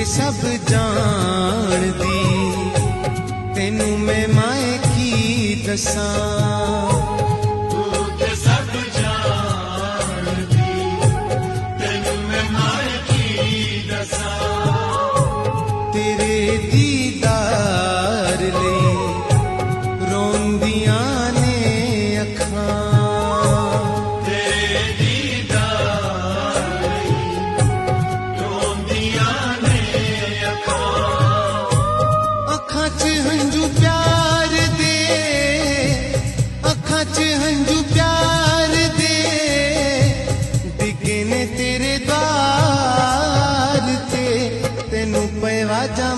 सब जानदी तेनू मैं माए की दसां सब जानदी तेनू मैं माए की दसां तेरे दीदार ले रोंदियां ने अखां तेरे दीदार ले रोंदियां ने अखां च हंजू प्यार दे अखां च हंजू प्यार दे डिगे ने तेरे द्वार ते तेनू पे वाजा